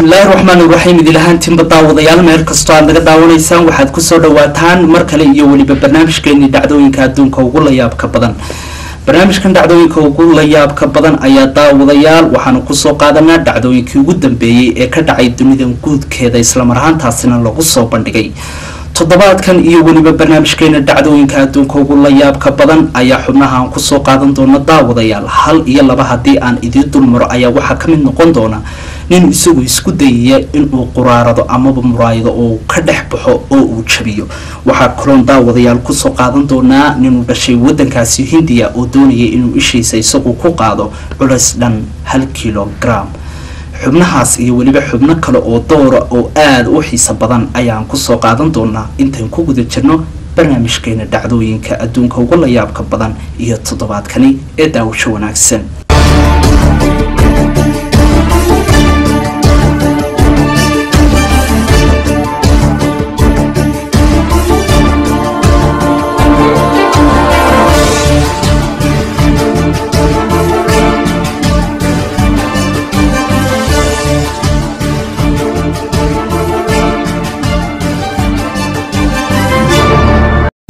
bismillahi raxmaani raxiim idilahaantiin baddaawadayaal meel kastoo aad naga daawanaysaan waxaad ku soo dhawaataan mar kale iyo weliba barnaamijkeennii dhacdooyinka adduunka ugu layaabka badan. barnaamijkan dhacdooyinka ugu layaabka badan ayaa daawadayaal waxaanu kusoo qaadanaa dhacdooyinkii ugu dambeeyey ee ka dhacay dunida guudkeeda isla mar ahaantaasina lagu soo bandhigay toddobaadkan iyo weliba barnaamijkeena dhacdooyinka adduunka ugu layaabka badan ayaa xubnaha aan kusoo qaadan doona daawadayaal hal iyo laba haddii aan idiin dulmaro ayaa waxaa ka mid noqon doona nin isagu isku dayaya inuu quraarado amaba muraayado oo ka dhex baxo oo uu jabiyo. waxaa kaloon daawadayaal kusoo qaadan doonaa ninuu dhashay wadankaasi hindiya oo doonaya inuu ishiisa isagu ku qaado culays dhan 1 kilogram. xubnahaas iyo weliba xubno kale oo doora oo aad u xiiso badan ayaan kusoo qaadan doonaa intaan ku guda jirno barnaamijkeena dhacdooyinka adduunka ugu layaabka badan iyo toddobaadkani ee daawasho wanaagsan.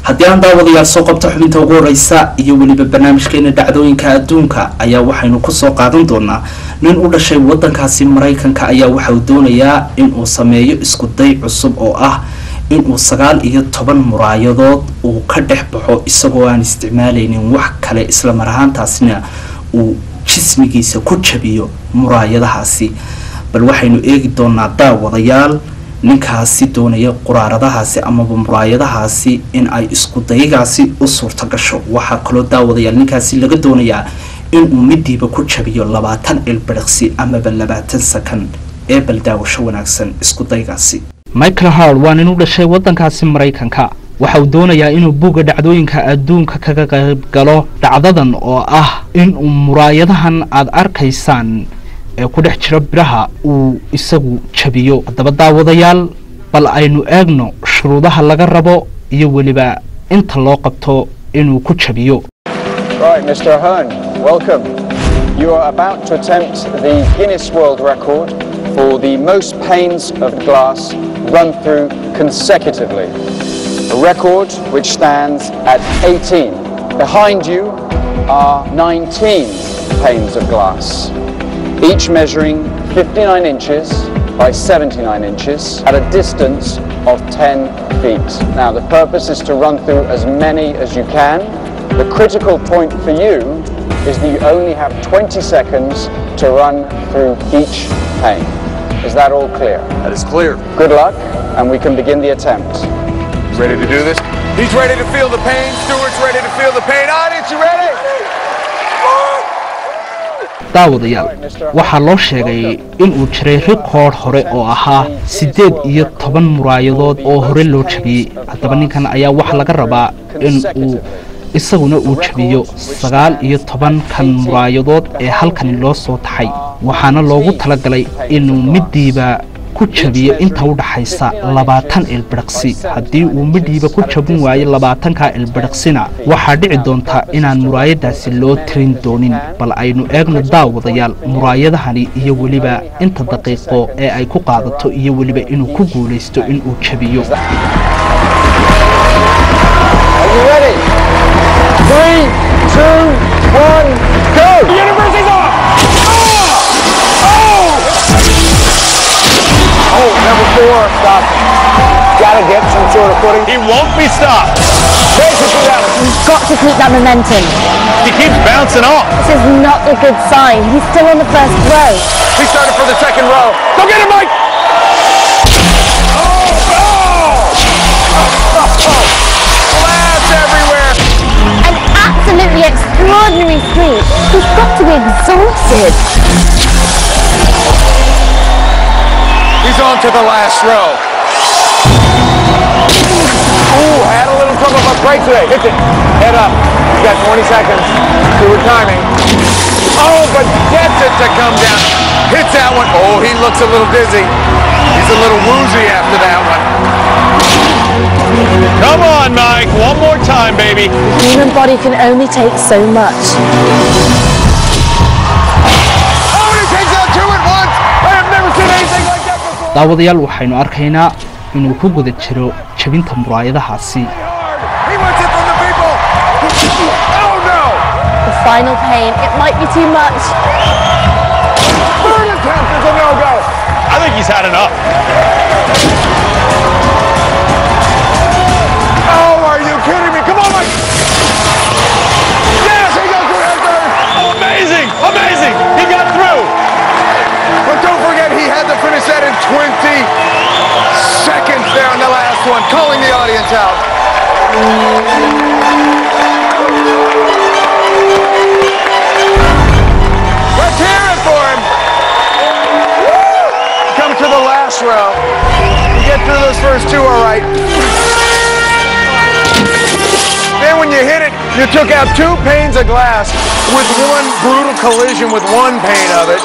haddii aan daawadayaal soo qabto xubinta ugu horeysa iyo weliba barnaamijkeena dhacdooyinka adduunka ayaa waxaynu kusoo qaadan doonaa nin u dhashay wadankaasi Mareykanka ayaa waxa uu doonayaa inuu sameeyo isku day cusub oo ah inuu 19 muraayadood uu ka dhex baxo isagoo aan isticmaalaynin wax kale isla mar ahaantaasina uu jismigiisa ku jabiyo muraayadahaasi. bal waxaynu eegi doonaa daawadayaal ninkaasi doonaya quraaradahaasi ama muraayadahaasi in ay isku daygaasi u suurta gasho. waxaa kaloo daawadayaal ninkaasi laga doonayaa inuu midiiba ku jabiyo 20 ilbiriqsi ama 20 second ee bal daawasho wanaagsan isku daygaasi. Michael Hall waa nin u dhashay wadankaasi Mareykanka waxa uu doonayaa inuu buuga dhacdooyinka adduunka kaga qayb galo dhacdadan oo ah in muraayadahan aad arkaysaan ee ku dhex jira biraha uu isagu jabiyo. haddaba daawadayaal bal aynu eegno shuruudaha laga rabo iyo weliba inta loo qabto inuu ku jabiyo. Right, Mr. Ahern, welcome. You are about to attempt the Guinness World Record for the most panes of glass run through consecutively. A record which stands at 18. Behind you are 19 panes of glass, each measuring 59 inches by 79 inches at a distance of 10 feet. Now the purpose is to run through as many as you can. The critical point for you is that you only have 20 seconds to run through each pane. Is that all clear? That is clear. Good luck, and we can begin the attempt. Ready to do this? He's ready to feel the pain. Stewart's ready to feel the pain. Audience, you ready? daawadayaal waxaa loo sheegay inuu jiray rikoodh hore oo ahaa 18 muraayadood oo hore loo jabiyey. haddaba ninkan ayaa waxa laga rabaa in uu isaguna uu jabiyo 19 kan muraayadood ee halkan loo soo taxay. waxaana loogu talagalay inuu midiiba ku jabiyo inta u dhaxaysa 20 ilbiriqsi. haddii uu midiiba ku jabin waayo 20ka ilbiriqsina waxaa dhici doonta inaan muraayadaasi loo tirin doonin. bal aynu eegno daawadayaal muraayadahani iyo weliba inta daqiiqo ee ay ku qaadato iyo weliba inuu ku guuleysto inuu jabiyo. Are you ready? 3, 2, 1, go! The universe is off! Oh, number 4, stop. Gotta get some sort of footing. He won't be stopped. Basically, You've got to keep that momentum. He keeps bouncing off. This is not a good sign. He's still on the first row. He started for the second row. Go get him, Mike! Glass everywhere. An absolutely extraordinary feat. He's got to be exhausted. He's on to the last row. Ooh, had a little trouble with break today. Hits it. Head up. You got 20 seconds. Good timing. Oh, but gets it to come down. Hits that one. Oh, he looks a little dizzy. He's a little woozy after that one. Come on, Mike. One more time, baby. The human body can only take so much. Oh, and he takes out 2 at once. I have never seen anything like that. daawadayaal waxaynu arkaynaa inuu ku guda jiro jabinta muraayadahaasi. The final pain, it might be too much. Third attempt is a no-go. I think he's had enough. Oh, are you kidding me? Come on, Mike. Yes, he goes through that third. Oh, amazing, amazing. He got through. But don't forget, he had to finish that in 20 seconds there on the last one, calling the audience out. Let's hear it for him. Come to the last row. You get through those first two, all right. Then when you hit it, you took out 2 panes of glass with one brutal collision with one pane of it.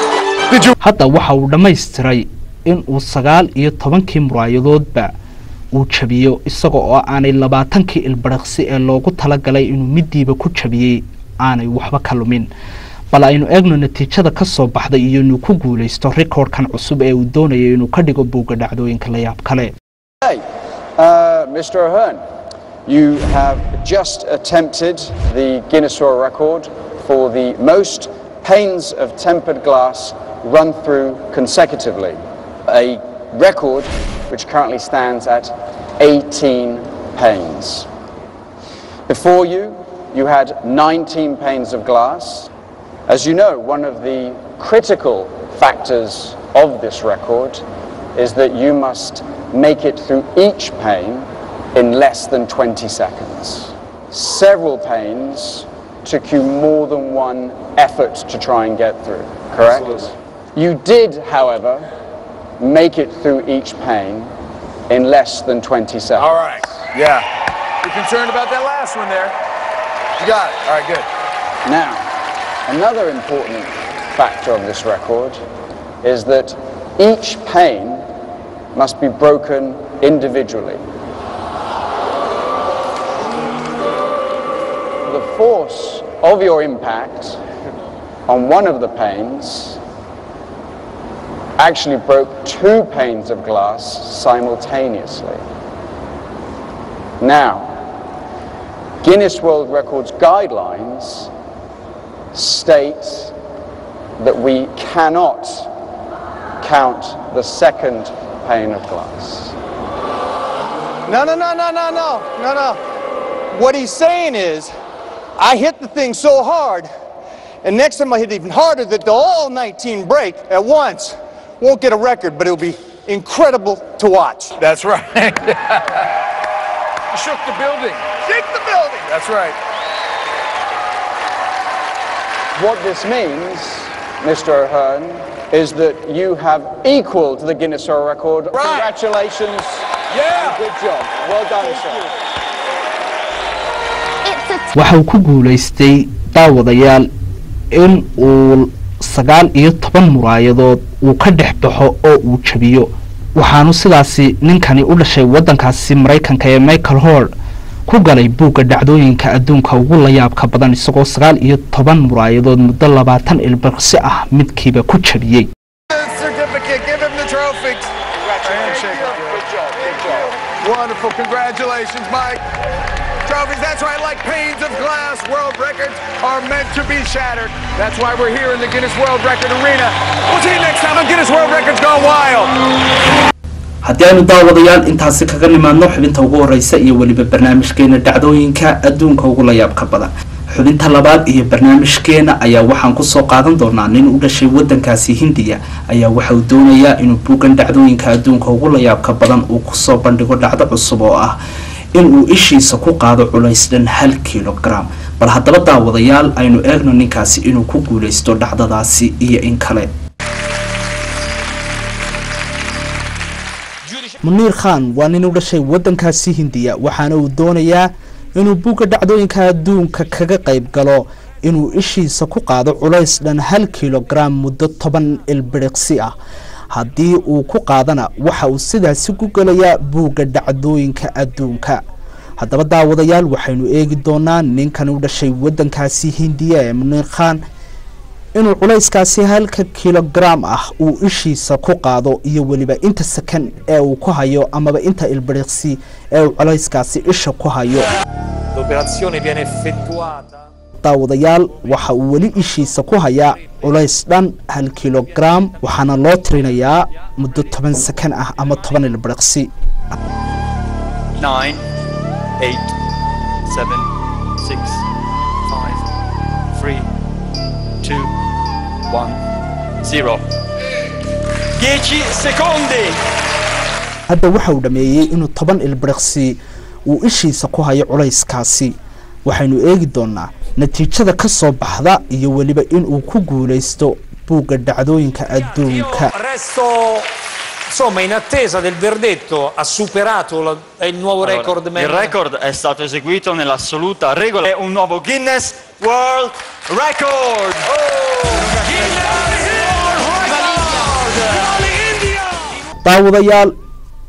Did you? hadda waxa uu dhammaystiray in uu 19 muraayadoodba uu jabiyo isaga oo aanay 20 ilbiriqsi ee loogu talagalay inuu midiiba ku jabiyay aanay waxba ka lumin. bal aynu eegno natiijada ka soo baxday iyo inuu ku guuleysto recordkan cusub ee uu doonayay inuu ka dhigo buugga dhacdooyinka la yaab kale. Mr. Ahern, you have just attempted the Guinness World Record for the most panes of tempered glass run through consecutively, a record which currently stands at 18 panes. Before you, you had 19 panes of glass. As you know, one of the critical factors of this record is that you must make it through each pane in less than 20 seconds. Several panes took you more than one effort to try and get through, correct? Absolutely. You did, however, make it through each pane in less than 20 seconds. All right. Yeah. You're concerned about that last one there. You got it. All right, good. Now, another important factor of this record is that each pane must be broken individually. The force of your impact on one of the panes actually broke 2 panes of glass simultaneously. Now, Guinness World Records guidelines state that we cannot count the second pane of glass. No. What he's saying is, I hit the thing so hard, and next time I hit even harder that they'll all 19 break at once. Won't get a record, but it'll be incredible to watch. That's right. You shook the building. Shake the building! That's right. What this means, Mr. Ahern, is that you have equaled the Guinness World Record. Right. Congratulations. Yeah. Good job. Well done, sir. It's a waxa uu ku guuleystay daawadayaal in uu 19 muraayadood uu ka dhex baxo oo uu jabiyo. waxaanu sidaasi ninkani u dhashay wadankaasi Mareykanka ee Michael Hall ku galay buugga dhacdooyinka adduunka ugu la yaabka badan isagoo 19 muraayadood muddo 20 ilbiriqsi ah midkiiba ku jabiyay. Certificate. Give him the trophy. Congratulations. Good job. Good job. Wonderful. Congratulations, Mike. Trophies, that's right, like panes of glass, world records are meant to be shattered. That's why we're here in the Guinness World Record Arena. We'll see you next time on Guinness World Records Gone Wild. haddii aynu daawadayaal intaasi kaga nimaadno xubinta ugu horeysa iyo weliba barnaamijkeena dhacdooyinka adduunka ugu la yaabka badan. xubinta labaad iyo barnaamijkeena ayaa waxaan ku soo qaadan doonaa nin u dhashay wadankaasi Hindiya ayaa waxa uu doonayaa inuu buuggan dhacdooyinka adduunka ugu la yaabka badan uu ku soo bandhigo dhacdo cusub oo ah in uu ishiisa ku qaado culays dhan 1 kilogram. bal haddaba daawadayaal aynu eegno ninkaasi inuu ku guuleysto dhacdadaasi iyo in kale. Munir Khan waa nin u dhashay wadankaasi Hindiya waxaana uu doonayaa inuu buugga dhacdooyinka adduunka kaga qayb galo inuu ishiisa ku qaado culays dhan 1 kilogram muddo 10 ilbiriqsi ah. haddii uu ku qaadana waxa uu sidaasi ku galayaa buugga dhacdooyinka adduunka. haddaba daawadayaal waxaynu eegi doonaa ninkan u dhashay wadankaasi Hindiya ee Munir Khan inuu culayskaasi halka kilogram ah uu ishiisa ku qaado iyo waliba inta sakan ee uu ku hayo amaba inta ilbiriqsi ee uu culayskaasi isha ku hayo. L'operazione viene effettuata. daawadayaal waxa uu wali ishiisa ku hayaa culays dhan 1 kilogram waxaana loo tirinayaa muddo 10 sakan ah ama 10 ilbiriqsi. 9 8 7 6 5 3 2 1 0 10 secondi. hadda waxa uu dhameeyay inuu 10 ilbiriqsi uu ishiisa ku hayo culayskaasi. waxaynu eegi doonaa natiijada ka soo baxda iyo waliba inuu ku guuleysto buugga dhacdooyinka adduunka. Insomma, in attesa del verdetto, ha superato il nuovo record. Il record è stato eseguito nell'assoluta regola. È un nuovo Guinness World Record. daawadayaal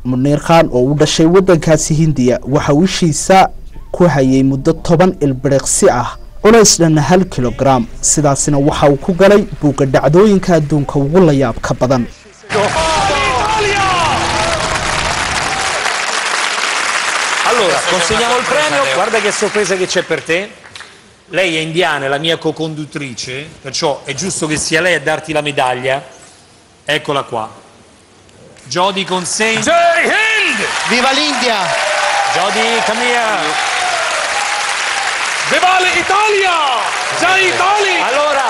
Munir Khan oo u dhashay wadankaasi Hindiya waxa uu ishiisa ku hayay muddo 10 ilbiriqsi ah culays dhan 1 kilogram sidaasina waxa uu ku galay buugga dhacdooyinka adduunka ugu la yaabka badan. Allora, consegniamo il premio. Guarda che sorpresa che c'è per te. Lei è indiana, è la mia co-conduttrice, perciò è giusto che sia lei a darti la medaglia. Eccola qua. Jody consegna. Jai Hind! Viva l'India! Jody, come here. Viva l'Italia! Jai Italia! Allora,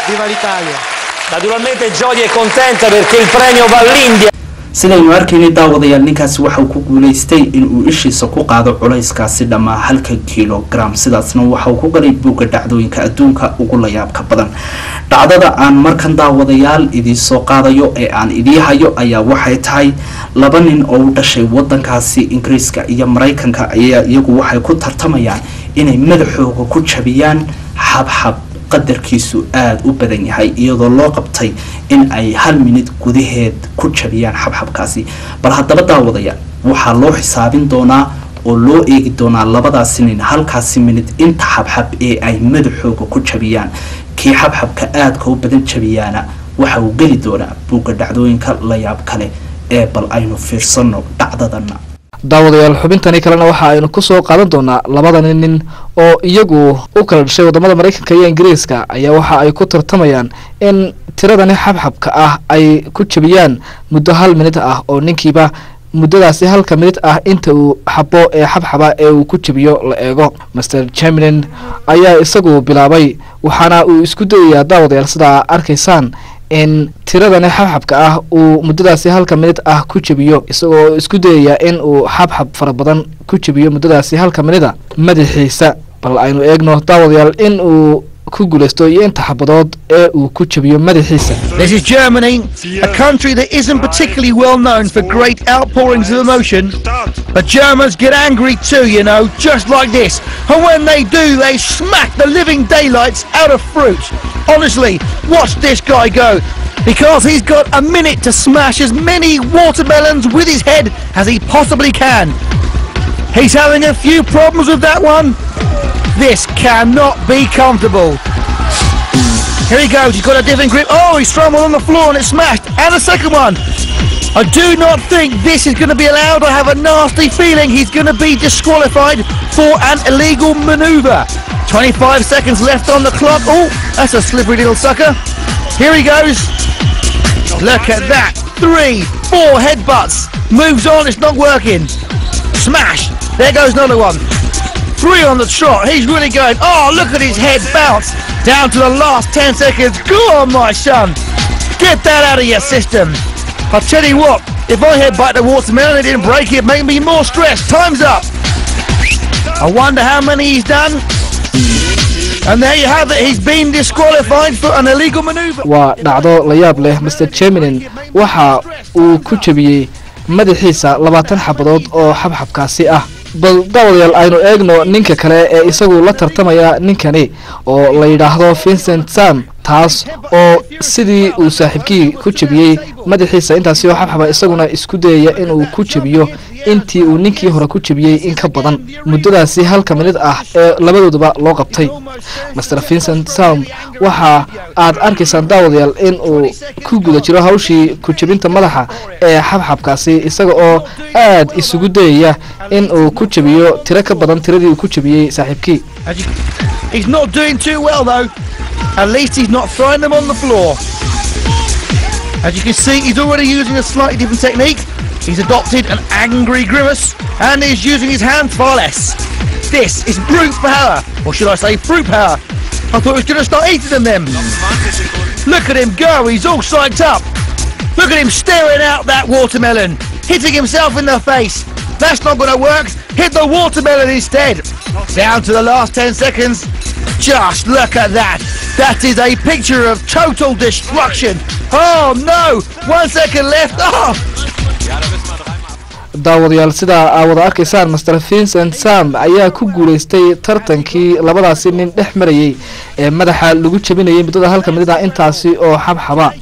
Viva l'Italia! naturalmente Jody è contenta perché il premio va all'India. sidaynu arkayna daawadayaal ninkaasi waxa uu ku guuleystay in uu ishiisa ku qaado culayskaasi dhammaa 1 kilogram sidaasna waxa uu ku galay buugga dhacdooyinka adduunka ugu la yaabka badan. dhacdada aan markan daawadayaal idin soo qaadayo ee aan idin hayo ayaa waxay tahay laba nin oo u dhashay wadankaasi Ingiriiska iyo Mareykanka ayaa iyagu waxay ku tartamayaan inay madaxooga ku jabiyaan xabxab qadarkiisu aad u badan yahay iyadoo loo qabtay in ay 1 minute gudaheed ku jabiyaan xabxabkaasi. bal haddaba daawadayaal waxaa loo xisaabin doonaa oo loo eegi doonaa labadaas nin halkaasi minute inta xabxab ee ay madaxooga ku jabiyaan. kii xabxabka aadka u badan jabiyaana waxa uu geli doonaa buugga dhacdooyinka la yaab kale ee bal aynu fiirsano dhacdadana. daawadayaal xubintani kalena waxa aynu ku soo qaadan doonaa labada nin oo iyagu u kala dhashay wadamada Mareykanka iyo Ingiriiska ayaa waxa ay ku tartamayaan in tiradani xabxabka ah ay ku jabiyaan muddo 1 minute ah oo ninkiiba muddadaasi 1 minute ah inta uu xabo ee xabxaba ee uu ku jabiyo la eego. Mr. Chamberlain ayaa isagu bilaabay waxaana uu isku dayayaa daawadayaal sida arkaysaan in tiradani xabxabka ah uu muddadaasi 1 minute ah ku jabiyo isagoo isku dayaya in uu xabxab fara badan ku jabiyo muddadaasi 1 minute madaxiisa. bal aynu eegno daawadayaal in uu ku guuleysto iyo inta xabadood ee uu ku jabiyo madaxiisa. This is Germany, a country that isn't particularly well known for great outpourings of emotion, but Germans get angry too, you know, just like this. And when they do, they smack the living daylights out of fruit. Honestly, watch this guy go, because he's got a minute to smash as many watermelons with his head as he possibly can. He's having a few problems with that one. This cannot be comfortable. Here he goes, he's got a different grip. Oh, he's thrown one on the floor and it's smashed. And the second one. I do not think this is going to be allowed. I have a nasty feeling he's going to be disqualified for an illegal manoeuvre. 25 seconds left on the clock. Oh, that's a slippery little sucker. Here he goes. Look at that. 3, 4 headbutts. Moves on, it's not working. Smash. There goes another one. 3 on the trot. He's really going. Oh, look at his head bounce. Down to the last 10 seconds. Go on, my son. Get that out of your system. I'll tell you what, if I headbutt the watermelon and it didn't break, it'd make me more stressed. Time's up. I wonder how many he's done. And there you have it. He's been disqualified for an illegal manoeuvre. waa dhacdo la yaab leh. Mr. Chamberlain waxa uu ku jabiyay madaxiisa 20 xabadood oo xabxabkaasi ah. bal daawadayaal aynu eegno ninka kale ee isagu la tartamaya ninkani oo la yiraahdo Vincent Sam taas oo sidii uu saaxiibkii ku jabiyay madaxiisa intaasi oo xabxaba isaguna isku dayaya in uu ku jabiyo intii uu ninkii hore ku jabiyey in ka badan muddadaasi halka minid ah ee labadooduba loo qabtay. Mr Vincent Sam waxa aad arkaysaan daawadayaal in uu ku guda jiro hawshii ku jabinta madaxa ee xabxabkaasi isaga oo aad isugu dayaya in uu ku jabiyo tiro ka badan tiradii uu ku jabiyey saaxiibkii. He's not doing too well though. At least he's not throwing them on the floor. As you can see, he's already using a slightly different technique. He's adopted an angry grimace and is using his hands far less. This is brute power, or should I say fruit power. I thought he was going to start eating them then. Look at him go, he's all psyched up. Look at him staring out that watermelon, hitting himself in the face. That's not going to work. Hit the watermelon instead. Down to the last 10 seconds. Just look at that. That is a picture of total destruction. Oh no! 1 second left. Oh! daawadayaal sida aad wada arkaysaan Mr Vincent Sam ayaa ku guuleystay tartankii labadaasi nin dhex marayay ee madaxa lagu jabinayay muddada halka midida intaasi oo xabxaba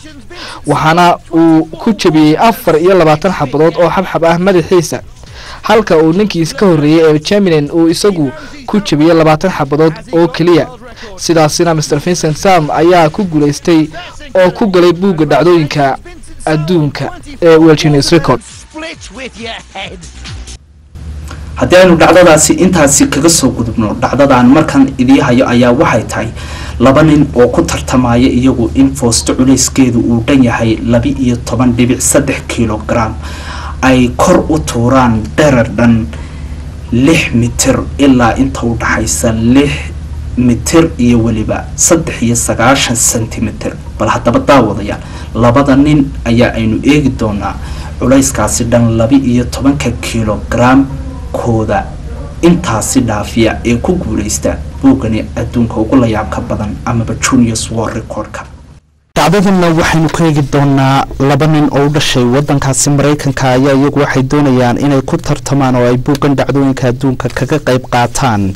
waxaana uu ku jabiyay 24 xabadood oo xabxab ah madaxiisa halka uu ninkiis ka horeeyay ee Champion uu isagu ku jabiyay 20 xabadood oo kaliya sidaasina Mr Vincent Sam ayaa ku guuleystay oo ku galay buugga dhacdooyinka adduunka ee World Guinness Record. haddii aynu dhacdadaasi intaasi kaga soo gudubno dhacdadan markan idii hayo ayaa waxay tahay laba nin oo ku tartamaya iyagu in foosto culeyskeedu uu dhan yahay 12.3 kilogram ay kor u tuuraan dherer dhan 6 mitir ilaa inta u dhaxaysa 6 mitir iyo waliba 93 sentimitir bal haddaba daawadayaal labada nin ayaa aynu eegi doonaa culeyskaasi dhan 12 kilogram kooda intaasi dhaafiya ee ku guuleysta buugani adduunka ugu la yaabka badan amaba Guinness World Record-ka. dhacdadana waxaynu ka eegi doonaa laba nin oo u dhashay wadankaasi Mareykanka ayaa iyagu waxay doonayaan inay ku tartamaan oo ay buugan dhacdooyinka adduunka kaga qayb qaataan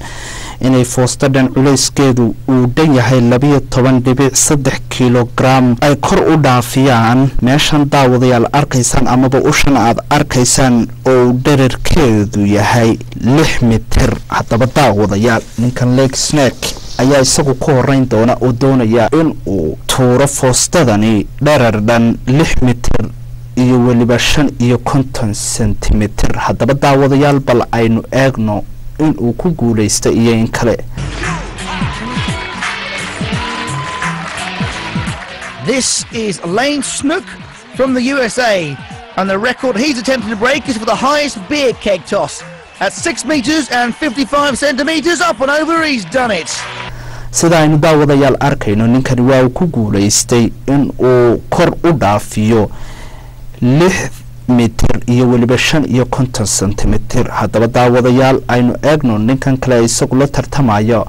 inay foostadan culeyskeedu uu dhan yahay 12.3 kilogram ay kor u dhaafiyaan meeshan daawadayaal arkaysaan amaba ushan aad arkaysaan oo dhererkeedu yahay 6 mitir haddaba daawadayaal ninkan leg snake ayaa isagu ku horeyn doona oo doonaya in uu tuuro foostadani dherer dhan 6 mitir iyo waliba 55 sentimitir haddaba daawadayaal bal aynu eegno in uu ku guuleysto iyo in kale. This is Lane Snook from the USA, and the record he's attempting to break is for the highest beer keg toss at 6 meters and 55 centimeters up and over. He's done it. sida aynu daawadayaal arkayno ninkani waa ku guuleystay in uu kor u dhaafiyo 6 mitir iyo waliba 55 sentimitir haddaba daawadayaal aynu eegno ninkan kale isagu la tartamayo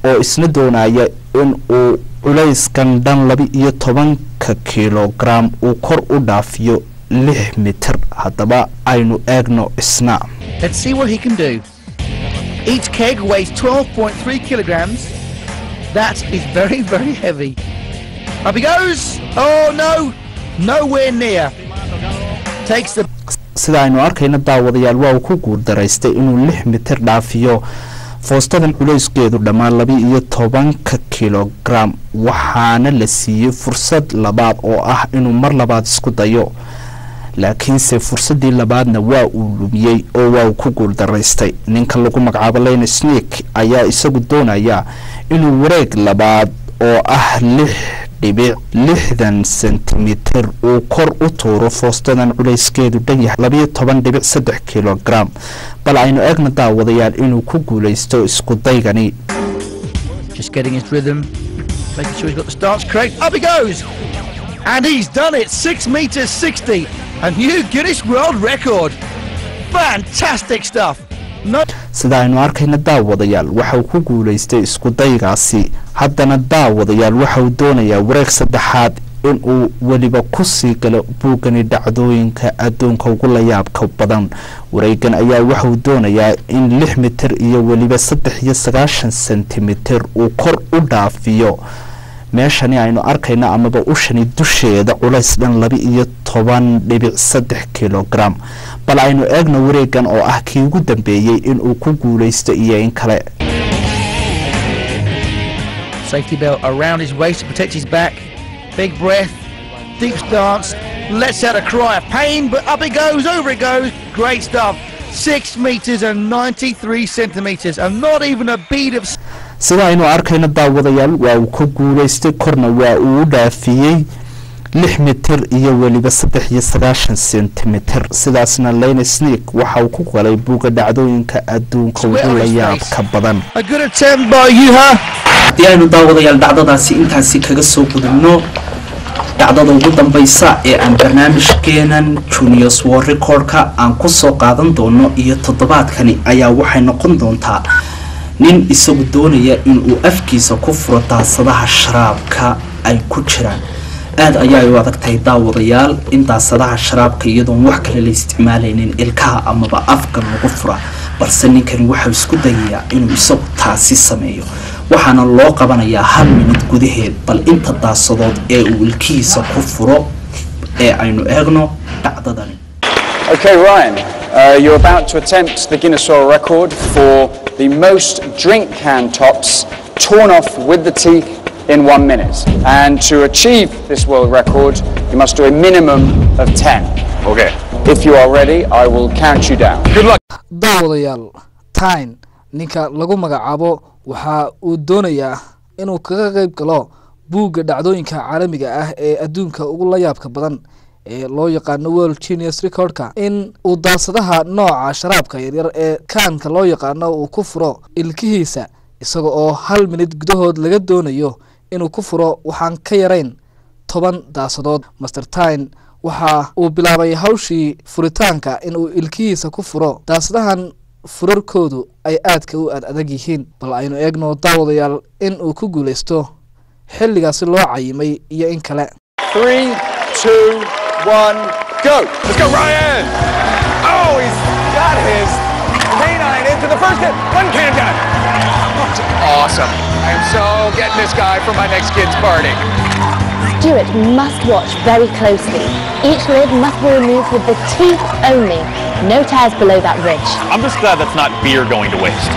oo isna doonaya in uu culeyskan dhan 12 kilogram uu kor u dhaafiyo 6 mitir haddaba aynu eegno isna. Let's see what he can do. Each keg weighs 12.3 kilograms. That is very, very heavy. Up he goes. Oh no, nowhere near. Takes the sida aynu arkayna daawadayaal waa ku guul daraystay inuu 6 mitir dhaafiyo foostadan culeyskeedu dhammaan 12 kilogram waxaana la siiyay fursad labaad oo ah inuu mar labaad isku dayo laakiinse fursadii labaadna waa uu lumiyay oo waa ku guul daraystay ninka lagu magacaabo Lane Snake ayaa isagu doonaya inuu wareeg labaad oo ah 6.60 sentimitir uu kor u tuuro foostadan culeyskeedu dhan yahay 12.3 kilogram bal aynu eegna daawadayaal inuu ku guuleysto isku daygani. Just getting his rhythm, making sure he's got the starts correct. Up he goes, and he's done it. 6 meters 60, a new Guinness World Record. Fantastic stuff. sida aynu arkayna daawadayaal waxa uu ku guuleystay isku daygaasi haddana daawadayaal waxa uu doonayaa wareeg saddexaad in uu waliba ku sii galo buugani dhacdooyinka adduunka ugu la yaabka badan wareegan ayaa waxa uu doonayaa in 6 mitir iyo waliba 93 sentimitir uu kor u dhaafiyo meeshani aynu arkayna amaba ushani dusheeda culays dhan 12.3 kilogram bal aynu eegno wareegan oo ah kii ugu dambeeyay in uu ku guuleysto iyo in kale. Safety belt around his waist to protect his back. Big breath, deep stance, lets out a cry of pain, but up it goes, over it goes. Great stuff. 6 meters and 93 centimeters, and not even a bead of. sida aynu arkayna daawadayaal waa uu ku guuleystay korna waa uu dhaafiyay 6 mitir iyo waliba 93 centimeter sidaasna Lane Sneak waxa uu ku galay buuga dhacdooyinka adduunka ugu la yaabka badan. A good attempt by Yuha. aynu daawadayaal dhacdadaasi intaasi kaga soo gudubno dhacdada ugu dambaysa ee aan barnaamijkeenan Juniors World Record-ka aan ku soo qaadan doono iyo toddobaadkani ayaa waxay noqon doontaa nin isagu doonaya in uu afkiisa ku furo daasadaha sharaabka ay ku jiraan aad ayaa u adagtay daawadayaal in daasadaha sharaabka iyadoon wax kale la isticmaalaynin ilkaha amaba afka lagu fura balse ninkani waxa isku dayayaa inuu isagu taasi sameeyo waxaana loo qabanayaa 1 minute gudaheed bal inta daasadood ee uu ilkiisa ku furo ee aynu eegno dhacdadani. Okay, Ryan, you're about to attempt the Guinness World Record for the most drink can tops torn off with the teeth in 1 minute. And to achieve this world record, you must do a minimum of 10. Okay. If you are ready, I will count you down. Good luck. daawadayaal time ninka lagu magacaabo waxa uu doonayaa inuu kaga qayb galo buugga dhacdooyinka caalamiga ah ee adduunka ugu la yaabka badan ee loo yaqaano World Guinness Record-ka in uu daasadaha nooca sharaabka yaryar ee kaanka loo yaqaano uu ku furo ilkihiisa isaga oo 1 minute gudahood laga doonayo inuu ku furo waxaan ka yarayn 10 daasadood. Master Time waxa uu bilaabay hawshii furitaanka in uu ilkihiisa ku furo daasadahan furarkoodu ay aadka u adag yihiin bal aynu eegno daawadayaal in uu ku guuleysto xilligaasi loo cayimay iyo in kale. 3, 2, 1, go! Let's go, Ryan! Oh, he's got his canine into the first hit. 1 can down. Awesome. I am so getting this guy for my next kid's party. Stuart must watch very closely. Each lid must be removed with the teeth only. No tears below that ridge. I'm just glad that's not beer going to waste.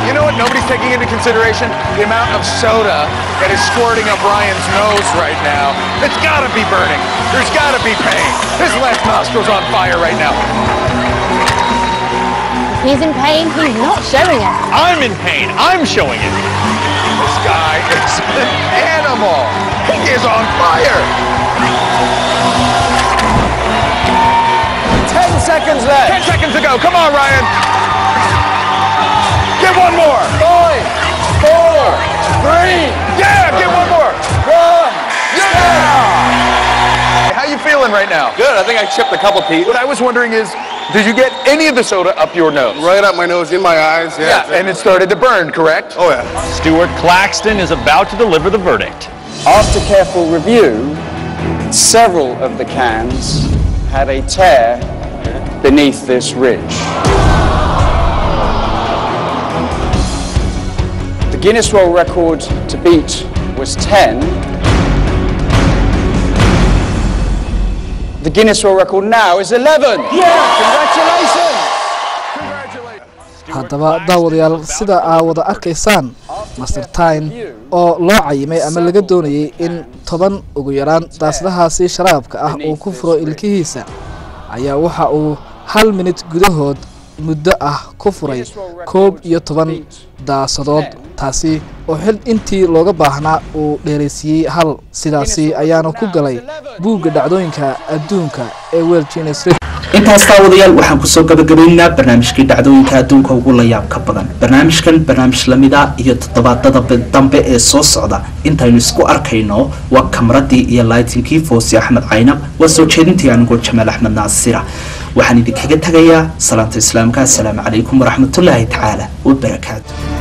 You know what nobody's taking into consideration? The amount of soda that is squirting up Ryan's nose right now. It's gotta be burning. There's gotta be pain. His left nostril's on fire right now. He's in pain, he's not showing it. I'm in pain. I'm showing it. This guy is an animal. He is on fire. 10 seconds left. 10 seconds to go. Come on, Ryan. Get one more. 5, 4, 3. Yeah, get one more. 1. Yeah. How you feeling right now? Good. I think I chipped a couple teeth. What I was wondering is, did you get any of the soda up your nose? Right up my nose, in my eyes. Yeah, and it started to burn, correct? Oh yeah. Stuart Claxton is about to deliver the verdict. After careful review, several of the cans had a tear beneath this ridge. The Guinness World Record to beat was 10. The Guinness World Record now is 11. Congratulations! haddaba daawadayaal sida aa wada arkaysaan Master Time oo loo cayimay ama laga doonayay in 10 ugu yaraan daasadahaasi sharaabka ah uu ku furo ilkihiisa ayaa waxa uu 1 minute gudahood muddo ah ku furay 11 daasadood taasi oo xil intii looga baahnaa uu dheereysiyay hal sidaasi ayaana ku galay buugga dhacdooyinka adduunka ee World Guinness Record. intaas daawadayaal waxaan kusoo gabagabeynaa barnaamijkii dhacdooyinka adduunka ugu la yaabka badan barnaamijkan barnaamij lamida iyo toddobaadada dambe ee soo socda intaynu isku arkayno waa kamaradii iyo lightingkii Foosi Axmed Caynab waa soo jeedintii anigoo Jamaal Axmed Naasira waxaan idinkaga tagayaa salaanta islaamka assalaamu calaykum waraxmatullaahi tacaala wa barakaatuh.